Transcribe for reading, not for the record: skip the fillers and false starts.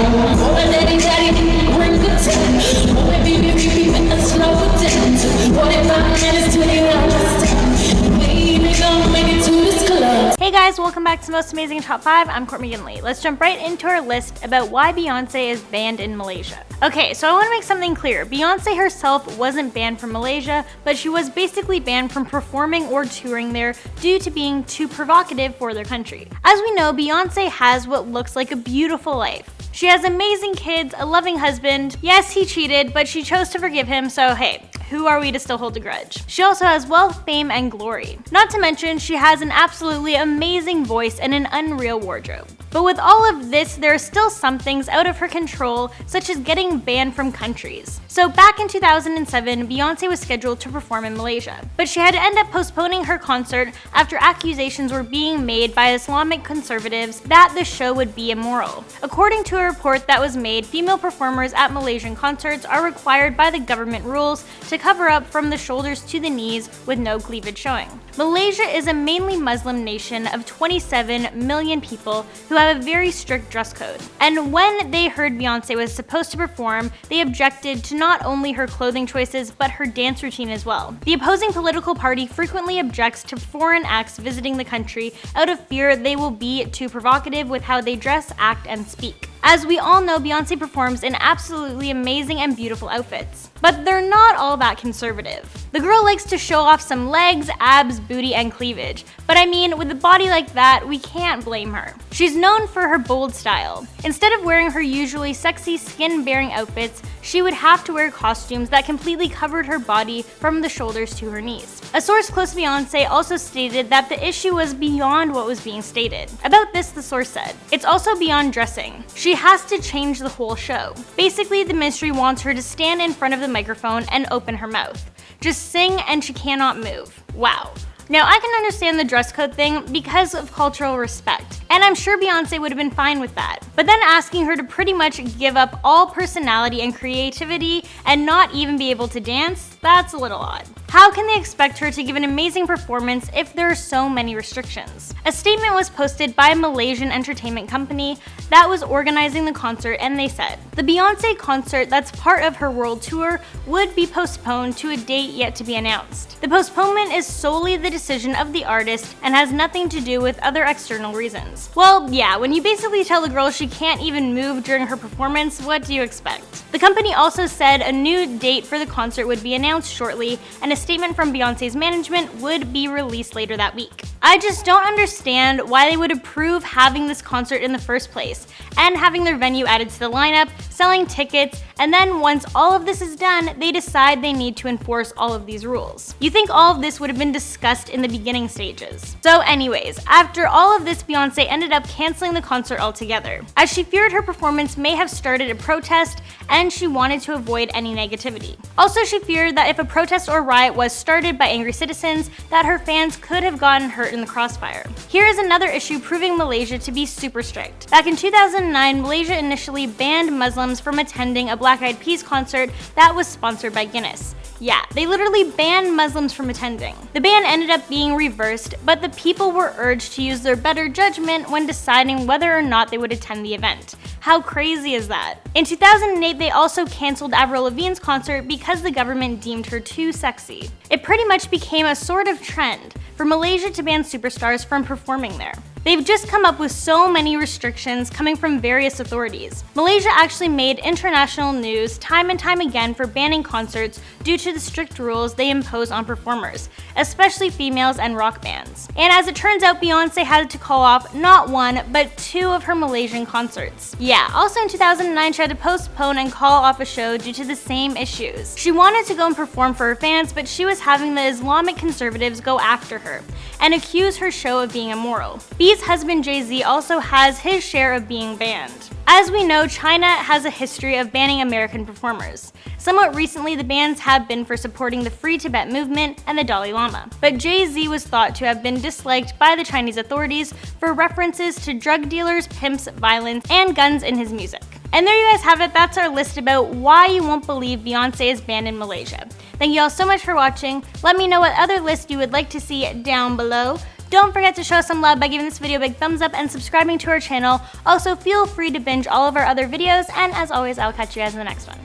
Oh, daddy, daddy, bring the tent. Oh, baby, let's slow it down. 45 minutes till you understand. Baby, gonna make it to this club. Hey guys, welcome back to the Most Amazing Top 5. I'm Court McGinley. Let's jump right into our list about why Beyonce is banned in Malaysia. Okay, so I want to make something clear. Beyonce herself wasn't banned from Malaysia, but she was basically banned from performing or touring there due to being too provocative for their country. As we know, Beyonce has what looks like a beautiful life. She has amazing kids, a loving husband. Yes, he cheated, but she chose to forgive him, so hey, who are we to still hold a grudge? She also has wealth, fame, and glory. Not to mention, she has an absolutely amazing voice and an unreal wardrobe. But with all of this, there are still some things out of her control, such as getting banned from countries. So back in 2007, Beyonce was scheduled to perform in Malaysia, but she had to end up postponing her concert after accusations were being made by Islamic conservatives that the show would be immoral. According to a report that was made, female performers at Malaysian concerts are required by the government rules to cover up from the shoulders to the knees with no cleavage showing. Malaysia is a mainly Muslim nation of 27 million people who have a very strict dress code. And when they heard Beyonce was supposed to perform, they objected to not only her clothing choices, but her dance routine as well. The opposing political party frequently objects to foreign acts visiting the country out of fear they will be too provocative with how they dress, act, and speak. As we all know, Beyonce performs in absolutely amazing and beautiful outfits. But they're not all that conservative. The girl likes to show off some legs, abs, booty, and cleavage. But I mean, with a body like that, we can't blame her. She's known for her bold style. Instead of wearing her usually sexy skin-bearing outfits, she would have to wear costumes that completely covered her body from the shoulders to her knees. A source close to Beyonce also stated that the issue was beyond what was being stated. About this, the source said, "It's also beyond dressing. She has to change the whole show. Basically, the ministry wants her to stand in front of the microphone and open her mouth. Just sing and she cannot move." Wow. Now, I can understand the dress code thing because of cultural respect, and I'm sure Beyonce would have been fine with that. But then asking her to pretty much give up all personality and creativity and not even be able to dance, that's a little odd. How can they expect her to give an amazing performance if there are so many restrictions? A statement was posted by a Malaysian entertainment company that was organizing the concert, and they said, "The Beyonce concert that's part of her world tour would be postponed to a date yet to be announced. The postponement is solely the decision of the artist and has nothing to do with other external reasons." Well, yeah, when you basically tell the girl she can't even move during her performance, what do you expect? The company also said a new date for the concert would be announced shortly, and a statement from Beyonce's management would be released later that week. I just don't understand why they would approve having this concert in the first place, and having their venue added to the lineup, selling tickets, and then once all of this is done, they decide they need to enforce all of these rules. You think all of this would have been discussed in the beginning stages. So anyways, after all of this, Beyonce ended up canceling the concert altogether, as she feared her performance may have started a protest and she wanted to avoid any negativity. Also, she feared that if a protest or riot was started by angry citizens, that her fans could have gotten hurt in the crossfire. Here is another issue proving Malaysia to be super strict. Back in 2009, Malaysia initially banned Muslims from attending a Black Eyed Peas concert that was sponsored by Guinness. Yeah, they literally banned Muslims from attending. The ban ended up being reversed, but the people were urged to use their better judgment when deciding whether or not they would attend the event. How crazy is that? In 2008, they also canceled Avril Lavigne's concert because the government deemed her too sexy. It pretty much became a sort of trend for Malaysia to ban superstars from performing there. They've just come up with so many restrictions coming from various authorities. Malaysia actually made international news time and time again for banning concerts due to the strict rules they impose on performers, especially females and rock bands. And as it turns out, Beyonce had to call off not one, but 2 of her Malaysian concerts. Yeah, also in 2009, she had to postpone and call off a show due to the same issues. She wanted to go and perform for her fans, but she was having the Islamic conservatives go after her and accuse her show of being immoral. B's husband Jay-Z also has his share of being banned. As we know, China has a history of banning American performers. Somewhat recently, the bans have been for supporting the Free Tibet movement and the Dalai Lama. But Jay-Z was thought to have been disliked by the Chinese authorities for references to drug dealers, pimps, violence, and guns in his music. And there you guys have it. That's our list about why you won't believe Beyonce is banned in Malaysia. Thank you all so much for watching. Let me know what other lists you would like to see down below. Don't forget to show some love by giving this video a big thumbs up and subscribing to our channel. Also, feel free to binge all of our other videos, and as always, I'll catch you guys in the next one.